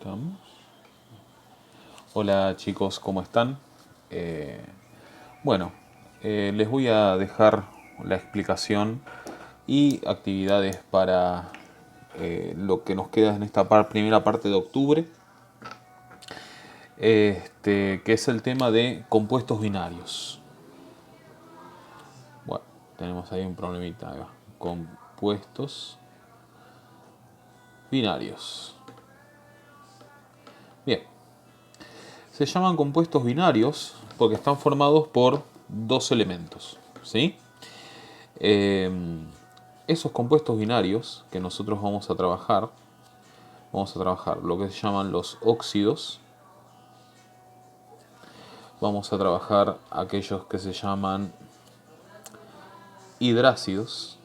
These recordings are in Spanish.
Estamos. Hola chicos, ¿cómo están? Eh, bueno, les voy a dejar la explicación y actividades para lo que nos queda en esta primera parte de octubre, que es el tema de compuestos binarios. Bueno, tenemos ahí un problemita. Ahí va. Compuestos binarios. Bien, se llaman compuestos binarios porque están formados por dos elementos, ¿sí? Eh, Esos compuestos binarios que nosotros vamos a trabajar lo que se llaman los óxidos, vamos a trabajar aquellos que se llaman hidrácidos,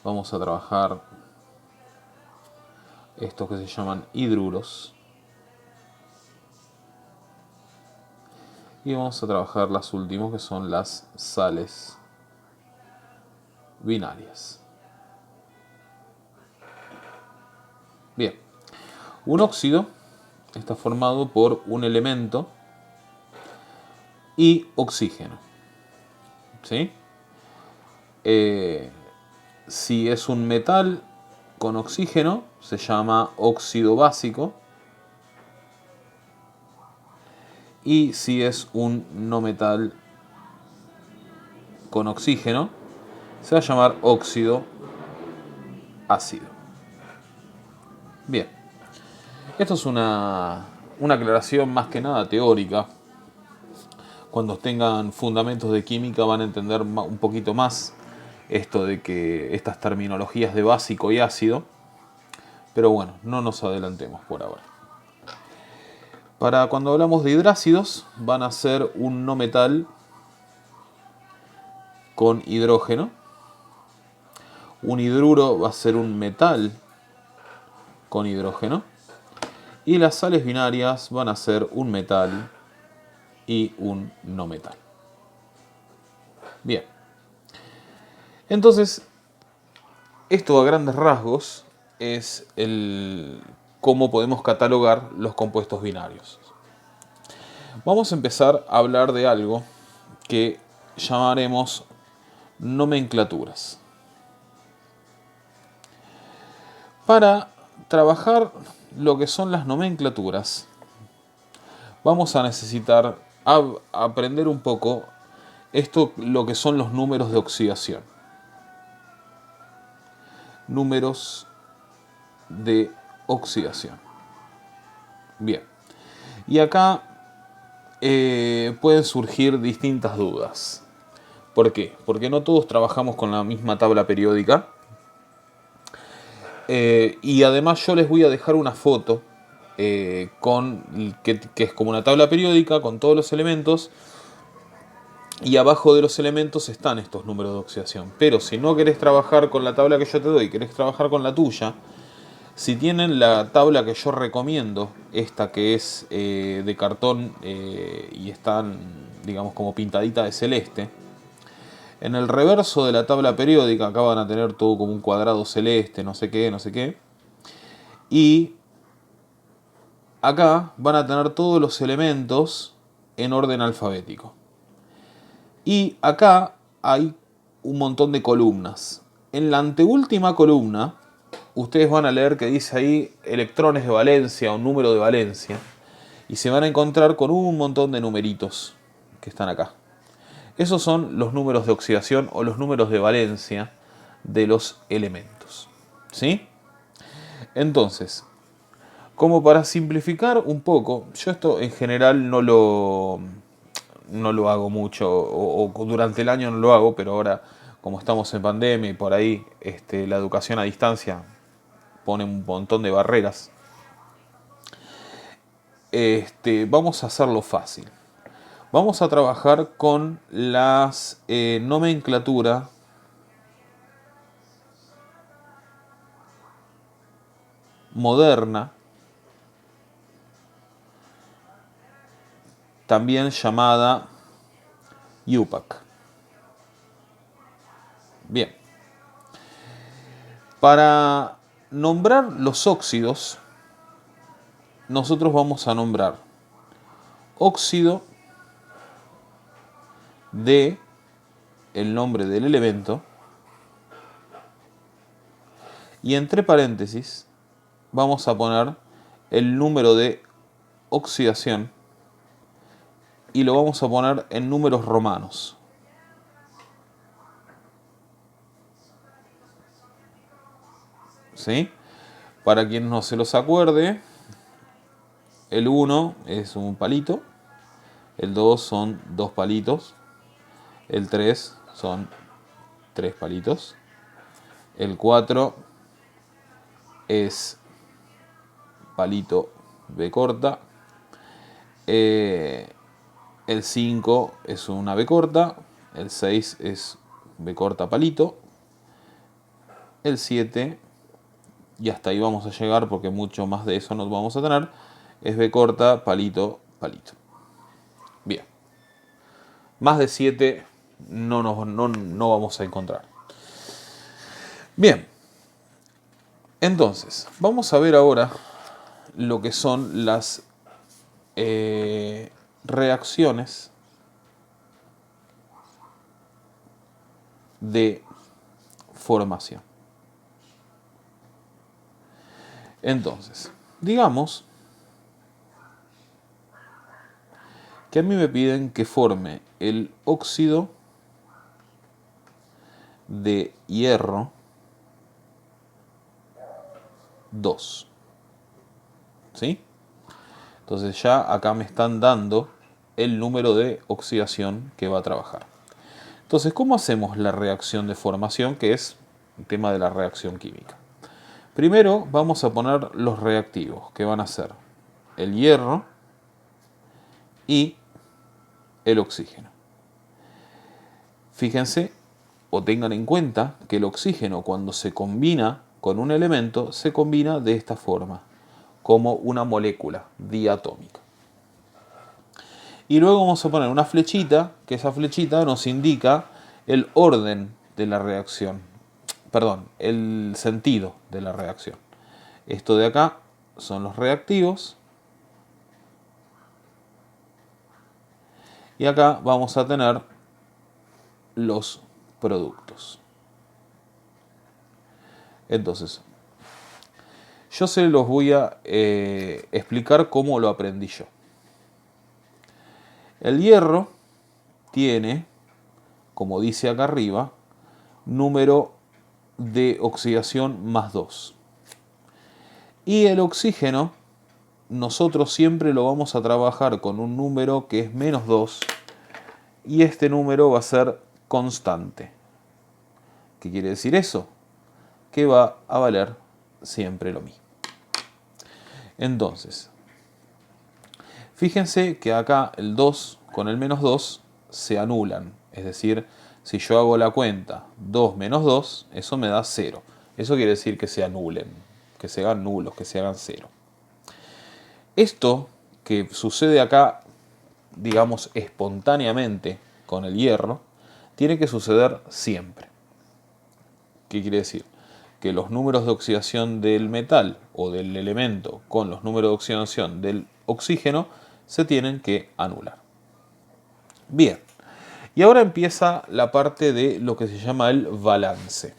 vamos a trabajar estos que se llaman hidruros y vamos a trabajar las últimas que son las sales binarias. Bien, un óxido está formado por un elemento y oxígeno, ¿sí? Si es un metal con oxígeno, se llama óxido básico. Y si es un no metal con oxígeno, se va a llamar óxido ácido. Bien, esto es una aclaración más que nada teórica. Cuando tengan fundamentos de química van a entender un poquito más esto de que estas terminologías de básico y ácido. Pero bueno, no nos adelantemos por ahora. Para cuando hablamos de hidrácidos, van a ser un no metal con hidrógeno. Un hidruro va a ser un metal con hidrógeno. Y las sales binarias van a ser un metal y un no metal. Bien. Entonces, esto a grandes rasgos es el cómo podemos catalogar los compuestos binarios. Vamos a empezar a hablar de algo que llamaremos nomenclaturas. Para trabajar lo que son las nomenclaturas, vamos a necesitar aprender un poco esto, lo que son los números de oxidación. Números de oxidación. Bien. Y acá pueden surgir distintas dudas. ¿Por qué? Porque no todos trabajamos con la misma tabla periódica. Y además yo les voy a dejar una foto que es como una tabla periódica con todos los elementos. Y abajo de los elementos están estos números de oxidación. Pero si no querés trabajar con la tabla que yo te doy, querés trabajar con la tuya, si tienen la tabla que yo recomiendo, esta que es de cartón y están, digamos, como pintadita de celeste, en el reverso de la tabla periódica, acá van a tener todo como un cuadrado celeste, no sé qué, no sé qué. Y acá van a tener todos los elementos en orden alfabético. Y acá hay un montón de columnas. En la anteúltima columna, ustedes van a leer que dice ahí electrones de valencia o número de valencia. Y se van a encontrar con un montón de numeritos que están acá. Esos son los números de oxidación o los números de valencia de los elementos. ¿Sí? Entonces, como para simplificar un poco, yo esto en general no lo hago mucho, o durante el año no lo hago, pero ahora como estamos en pandemia y por ahí la educación a distancia pone un montón de barreras, vamos a hacerlo fácil. Vamos a trabajar con las nomenclatura moderna, también llamada IUPAC. Bien. Para nombrar los óxidos, nosotros vamos a nombrar óxido de el nombre del elemento y entre paréntesis vamos a poner el número de oxidación y lo vamos a poner en números romanos. ¿Sí? Para quien no se los acuerde, el 1 es un palito, el 2 son 2 palitos, el 3 son 3 palitos, el 4 es palito B corta, el 5 es una B corta, el 6 es B corta palito, el 7, y hasta ahí vamos a llegar porque mucho más de eso no vamos a tener, es B corta palito palito. Bien, más de 7 no vamos a encontrar. Bien, entonces vamos a ver ahora lo que son las reacciones de formación. Entonces, digamos que a mí me piden que forme el óxido de hierro 2. ¿Sí? Entonces ya acá me están dando el número de oxidación que va a trabajar. Entonces, ¿cómo hacemos la reacción de formación? Que es el tema de la reacción química. Primero vamos a poner los reactivos, que van a ser el hierro y el oxígeno. Fíjense o tengan en cuenta que el oxígeno, cuando se combina con un elemento, se combina de esta forma, como una molécula diatómica. Y luego vamos a poner una flechita, que esa flechita nos indica el orden de la reacción, perdón, el sentido de la reacción. Esto de acá son los reactivos. Y acá vamos a tener los productos. Entonces, yo se los voy a explicar cómo lo aprendí yo. El hierro tiene, como dice acá arriba, número de oxidación más 2. Y el oxígeno, nosotros siempre lo vamos a trabajar con un número que es menos 2. Y este número va a ser constante. ¿Qué quiere decir eso? Que va a valer siempre lo mismo. Entonces, fíjense que acá el 2 con el menos 2 se anulan. Es decir, si yo hago la cuenta 2 menos 2, eso me da 0. Eso quiere decir que se anulen, que se hagan nulos, que se hagan 0. Esto que sucede acá, digamos, espontáneamente con el hierro, tiene que suceder siempre. ¿Qué quiere decir? Que los números de oxidación del metal o del elemento con los números de oxidación del oxígeno se tienen que anular. Bien, y ahora empieza la parte de lo que se llama el balance.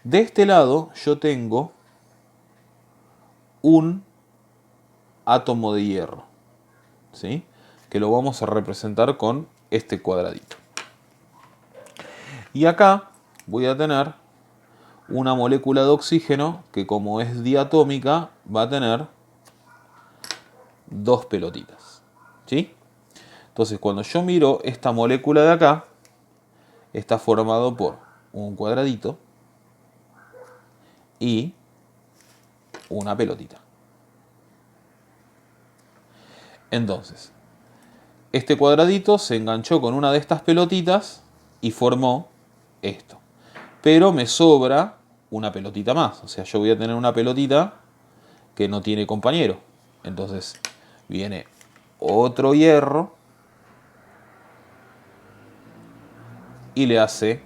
De este lado yo tengo un átomo de hierro, ¿sí? Que lo vamos a representar con este cuadradito. Y acá voy a tener una molécula de oxígeno que, como es diatómica, va a tener 2 pelotitas, ¿sí? Entonces, cuando yo miro esta molécula de acá, está formado por un cuadradito y una pelotita. Entonces, este cuadradito se enganchó con una de estas pelotitas y formó esto. Pero me sobra una pelotita más. O sea, yo voy a tener una pelotita que no tiene compañero. Entonces, viene otro hierro y le hace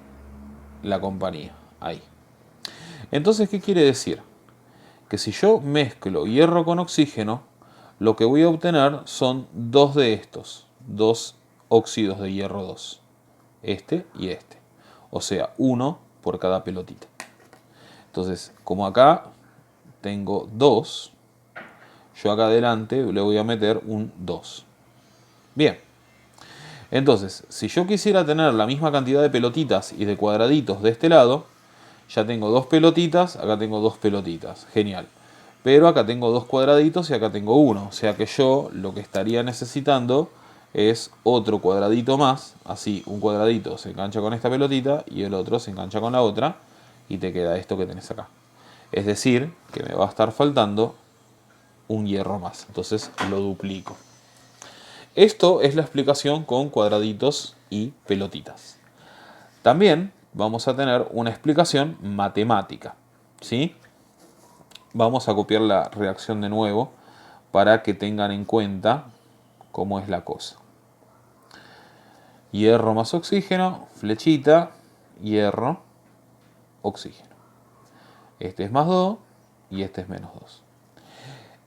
la compañía. Ahí. Entonces, ¿qué quiere decir? Que si yo mezclo hierro con oxígeno, lo que voy a obtener son dos de estos, dos óxidos de hierro 2, este y este. O sea, uno por cada pelotita. Entonces, como acá tengo 2, yo acá adelante le voy a meter un 2. Bien. Entonces, si yo quisiera tener la misma cantidad de pelotitas y de cuadraditos de este lado, ya tengo dos pelotitas, acá tengo dos pelotitas. Genial. Pero acá tengo dos cuadraditos y acá tengo uno. O sea que yo lo que estaría necesitando es otro cuadradito más. Así, un cuadradito se engancha con esta pelotita y el otro se engancha con la otra. Y te queda esto que tenés acá. Es decir, que me va a estar faltando un hierro más. Entonces lo duplico. Esto es la explicación con cuadraditos y pelotitas. También vamos a tener una explicación matemática, ¿sí? Vamos a copiar la reacción de nuevo para que tengan en cuenta cómo es la cosa. Hierro más oxígeno, flechita, hierro, oxígeno. Este es más 2 y este es menos 2.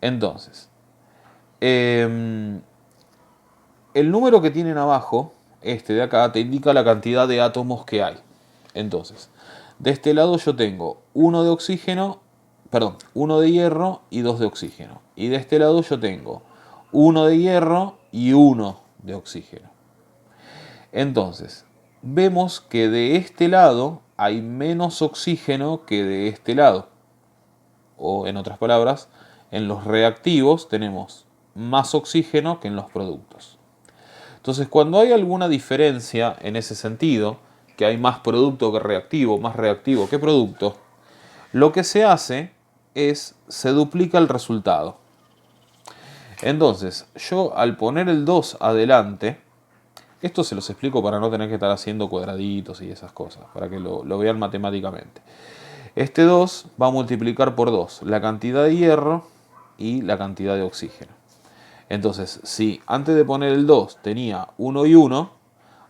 Entonces, el número que tienen abajo, este de acá, te indica la cantidad de átomos que hay. Entonces, de este lado yo tengo uno de oxígeno, perdón, uno de hierro y 2 de oxígeno. Y de este lado yo tengo uno de hierro y uno de oxígeno. Entonces, vemos que de este lado hay menos oxígeno que de este lado. O en otras palabras, en los reactivos tenemos más oxígeno que en los productos. Entonces, cuando hay alguna diferencia en ese sentido, que hay más producto que reactivo, más reactivo que producto, lo que se hace es se duplica el resultado. Entonces, yo al poner el 2 adelante, esto se los explico para no tener que estar haciendo cuadraditos y esas cosas, para que lo vean matemáticamente. Este 2 va a multiplicar por 2 la cantidad de hierro y la cantidad de oxígeno. Entonces, si antes de poner el 2 tenía 1 y 1,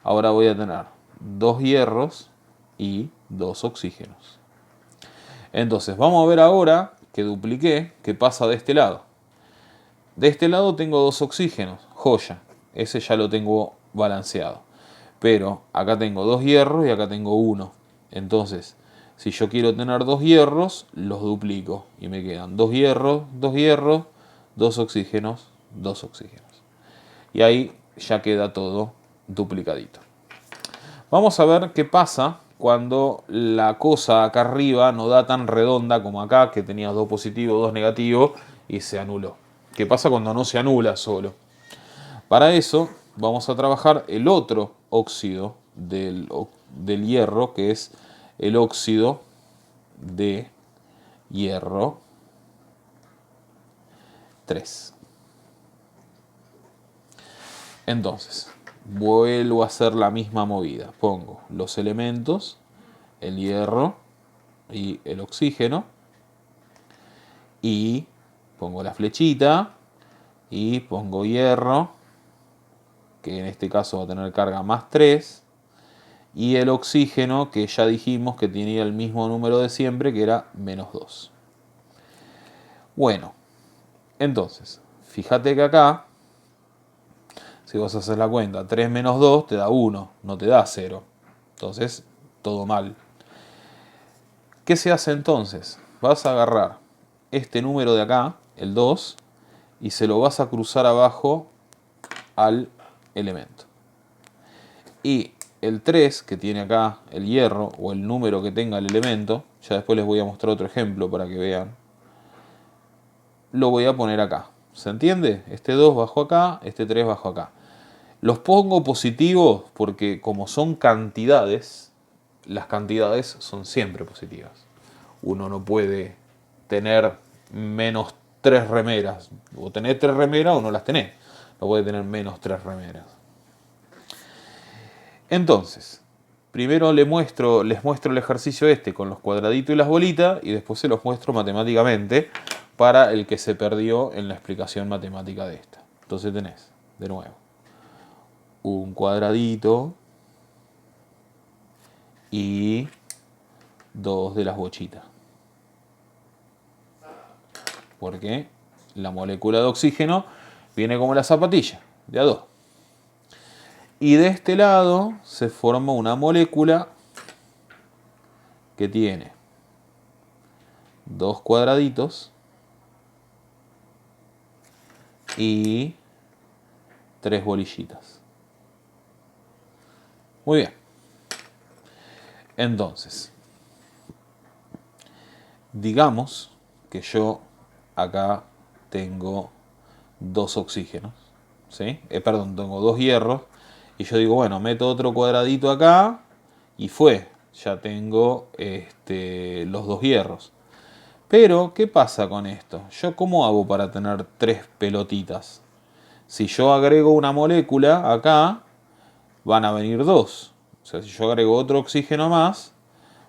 ahora voy a tener 2 hierros y 2 oxígenos. Entonces, vamos a ver ahora que dupliqué, qué pasa de este lado. De este lado tengo 2 oxígenos, joya, ese ya lo tengo balanceado. Pero acá tengo 2 hierros y acá tengo 1. Entonces, si yo quiero tener 2 hierros, los duplico. Y me quedan 2 hierros, 2 hierros, 2 oxígenos, 2 oxígenos. Y ahí ya queda todo duplicadito. Vamos a ver qué pasa cuando la cosa acá arriba no da tan redonda como acá, que tenía 2 positivos, 2 negativos, y se anuló. ¿Qué pasa cuando no se anula solo? Para eso vamos a trabajar el otro óxido del hierro, que es el óxido de hierro 3. Entonces, vuelvo a hacer la misma movida. Pongo los elementos, el hierro y el oxígeno. Y pongo la flechita y pongo hierro, que en este caso va a tener carga más 3. Y el oxígeno, que ya dijimos que tenía el mismo número de siempre, que era menos 2. Bueno, entonces, fíjate que acá, si vos haces la cuenta, 3 menos 2 te da 1, no te da 0. Entonces, todo mal. ¿Qué se hace entonces? Vas a agarrar este número de acá, el 2, y se lo vas a cruzar abajo al elemento. Y el 3, que tiene acá el hierro, o el número que tenga el elemento, ya después les voy a mostrar otro ejemplo para que vean, lo voy a poner acá. ¿Se entiende? Este 2 bajo acá, este 3 bajo acá. Los pongo positivos porque como son cantidades, las cantidades son siempre positivas. Uno no puede tener menos 3 remeras. O tener 3 remeras o no las tenés. No puede tener menos 3 remeras. Entonces, primero les muestro el ejercicio este con los cuadraditos y las bolitas y después se los muestro matemáticamente para el que se perdió en la explicación matemática de esta. Entonces tenés, de nuevo, un cuadradito y 2 de las bochitas. porque la molécula de oxígeno viene como la zapatilla, de a 2. Y de este lado se forma una molécula que tiene 2 cuadraditos y 3 bolillitas. Muy bien. Entonces, digamos que yo acá tengo 2 oxígenos, ¿sí? Perdón, tengo 2 hierros. Y yo digo, bueno, meto otro cuadradito acá y fue. Ya tengo los 2 hierros. Pero, ¿qué pasa con esto? ¿Yo cómo hago para tener 3 pelotitas? Si yo agrego una molécula acá, van a venir 2. O sea, si yo agrego otro oxígeno más,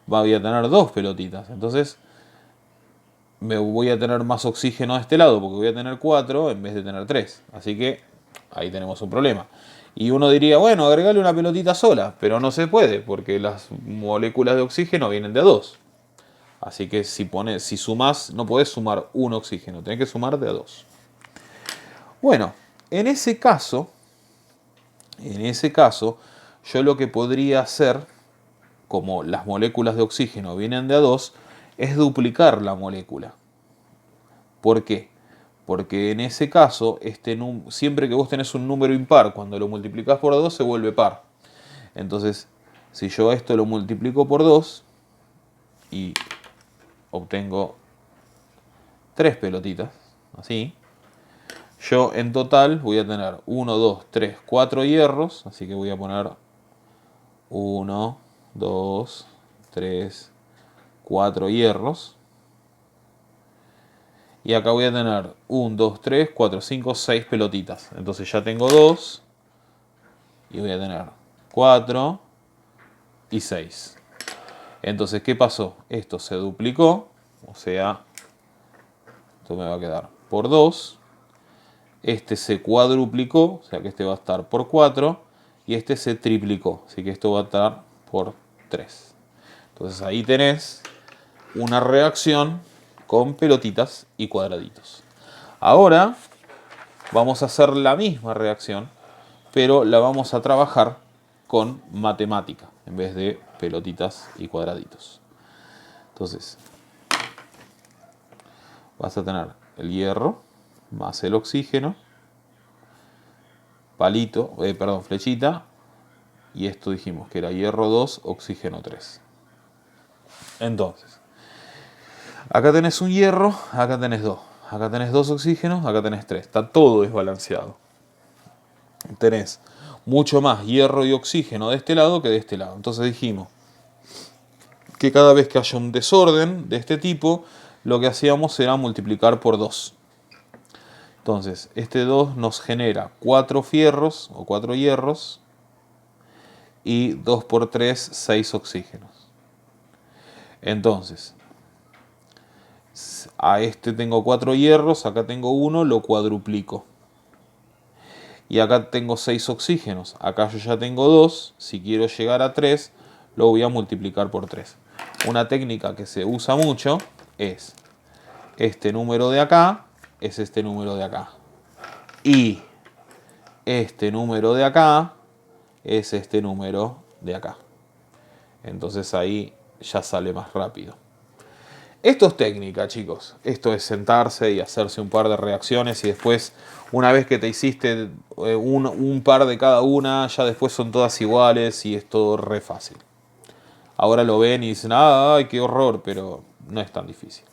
voy a tener 2 pelotitas. Entonces, me voy a tener más oxígeno a este lado, porque voy a tener 4 en vez de tener 3. Así que ahí tenemos un problema. Y uno diría, bueno, agregale una pelotita sola, pero no se puede, porque las moléculas de oxígeno vienen de a 2. Así que si sumás, no podés sumar un oxígeno, tenés que sumar de a 2. Bueno, en ese caso, yo lo que podría hacer, como las moléculas de oxígeno vienen de a 2, es duplicar la molécula. ¿Por qué? Porque en ese caso, siempre que vos tenés un número impar, cuando lo multiplicás por 2 se vuelve par. Entonces, si yo esto lo multiplico por 2 y obtengo 3 pelotitas, así, yo en total voy a tener 1, 2, 3, 4 hierros, así que voy a poner 1, 2, 3, 4 hierros. Y acá voy a tener 1, 2, 3, 4, 5, 6 pelotitas. Entonces ya tengo 2. Y voy a tener 4 y 6. Entonces, ¿qué pasó? Esto se duplicó. O sea, esto me va a quedar por 2. Este se cuadruplicó. O sea que este va a estar por 4. Y este se triplicó. Así que esto va a estar por 3. Entonces ahí tenés una reacción con pelotitas y cuadraditos. Ahora vamos a hacer la misma reacción, pero la vamos a trabajar con matemática en vez de pelotitas y cuadraditos. Entonces, vas a tener el hierro más el oxígeno, flechita, y esto dijimos que era hierro 2, oxígeno 3. Entonces, acá tenés un hierro, acá tenés 2. Acá tenés 2 oxígenos, acá tenés 3. Está todo desbalanceado. Tenés mucho más hierro y oxígeno de este lado que de este lado. Entonces dijimos que cada vez que haya un desorden de este tipo, lo que hacíamos era multiplicar por 2. Entonces, este 2 nos genera 4 fierros o 4 hierros y 2 por 3, 6 oxígenos. Entonces, a este tengo 4 hierros, acá tengo 1, lo cuadruplico. Y acá tengo 6 oxígenos, acá yo ya tengo 2, si quiero llegar a 3, lo voy a multiplicar por 3. Una técnica que se usa mucho es este número de acá es este número de acá. Y este número de acá es este número de acá. Entonces ahí ya sale más rápido. Esto es técnica, chicos. Esto es sentarse y hacerse un par de reacciones y después, una vez que te hiciste un par de cada una, ya después son todas iguales y es todo re fácil. Ahora lo ven y dicen, ay, qué horror, pero no es tan difícil.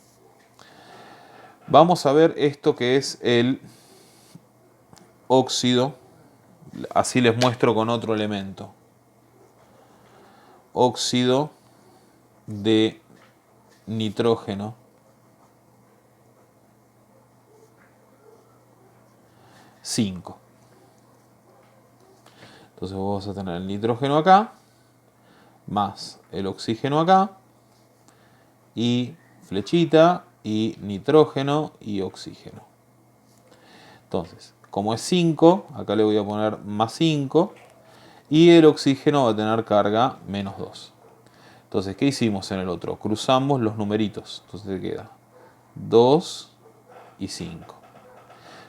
Vamos a ver esto que es el óxido. Así les muestro con otro elemento. Óxido de nitrógeno 5. Entonces vos vas a tener el nitrógeno acá, más el oxígeno acá, y flechita, y nitrógeno y oxígeno. Entonces, como es 5, acá le voy a poner más 5, y el oxígeno va a tener carga menos 2. Entonces, ¿qué hicimos en el otro? Cruzamos los numeritos. Entonces te queda 2 y 5.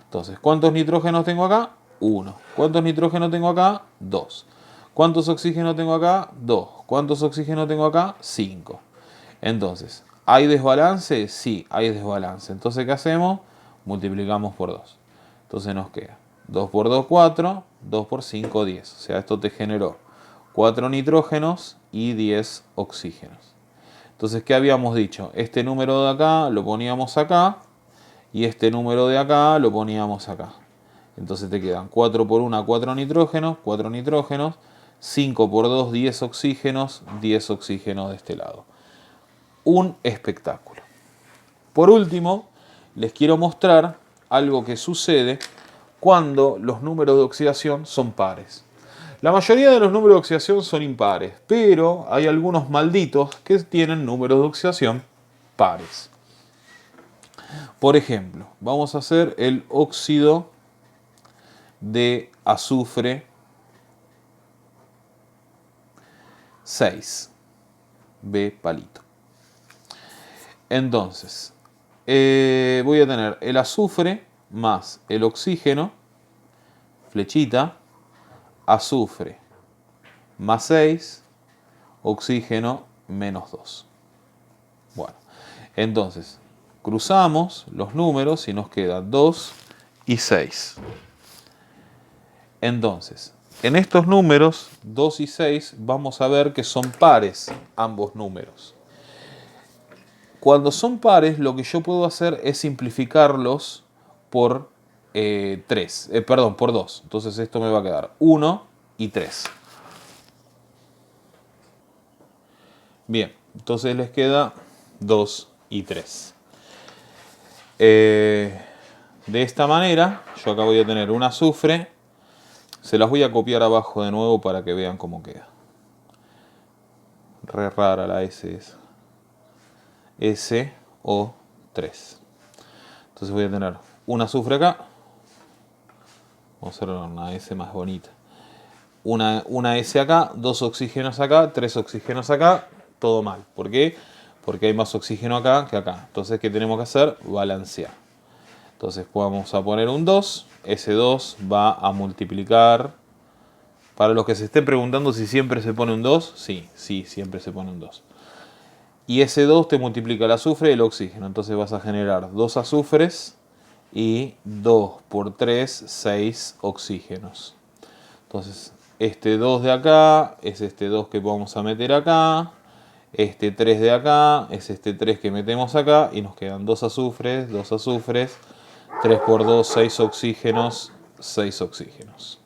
Entonces, ¿cuántos nitrógenos tengo acá? 1. ¿Cuántos nitrógenos tengo acá? 2. ¿Cuántos oxígenos tengo acá? 2. ¿Cuántos oxígenos tengo acá? 5. Entonces, ¿hay desbalance? Sí, hay desbalance. Entonces, ¿qué hacemos? Multiplicamos por 2. Entonces nos queda 2 por 2, 4. 2 por 5, 10. O sea, esto te generó 4 nitrógenos y 10 oxígenos. Entonces, ¿qué habíamos dicho? Este número de acá lo poníamos acá y este número de acá lo poníamos acá. Entonces te quedan 4 por 1, 4 nitrógenos, 4 nitrógenos, 5 por 2, 10 oxígenos, 10 oxígenos de este lado. Un espectáculo. Por último, les quiero mostrar algo que sucede cuando los números de oxidación son pares. La mayoría de los números de oxidación son impares, pero hay algunos malditos que tienen números de oxidación pares. Por ejemplo, vamos a hacer el óxido de azufre 6, B palito. Entonces, voy a tener el azufre más el oxígeno, flechita, azufre más 6, oxígeno menos 2. Bueno, entonces cruzamos los números y nos quedan 2 y 6. Entonces, en estos números 2 y 6 vamos a ver que son pares ambos números. Cuando son pares, lo que yo puedo hacer es simplificarlos por 2. Entonces esto me va a quedar 1 y 3. Bien, entonces les queda 2 y 3. De esta manera, yo acá voy a tener un azufre. Se las voy a copiar abajo de nuevo para que vean cómo queda. Re rara la S esa. SO3. Entonces voy a tener un azufre acá. Vamos a hacer una S más bonita. Una S acá, 2 oxígenos acá, 3 oxígenos acá. Todo mal. ¿Por qué? Porque hay más oxígeno acá que acá. Entonces, ¿qué tenemos que hacer? Balancear. Entonces vamos a poner un 2. Ese 2 va a multiplicar. Para los que se estén preguntando si siempre se pone un 2. Sí, siempre se pone un 2. Y ese 2 te multiplica el azufre y el oxígeno. Entonces vas a generar 2 azufres y 2 por 3, 6 oxígenos. Entonces este 2 de acá es este 2 que vamos a meter acá. Este 3 de acá es este 3 que metemos acá. Y nos quedan 2 azufres, 2 azufres. 3 por 2, 6 oxígenos, 6 oxígenos.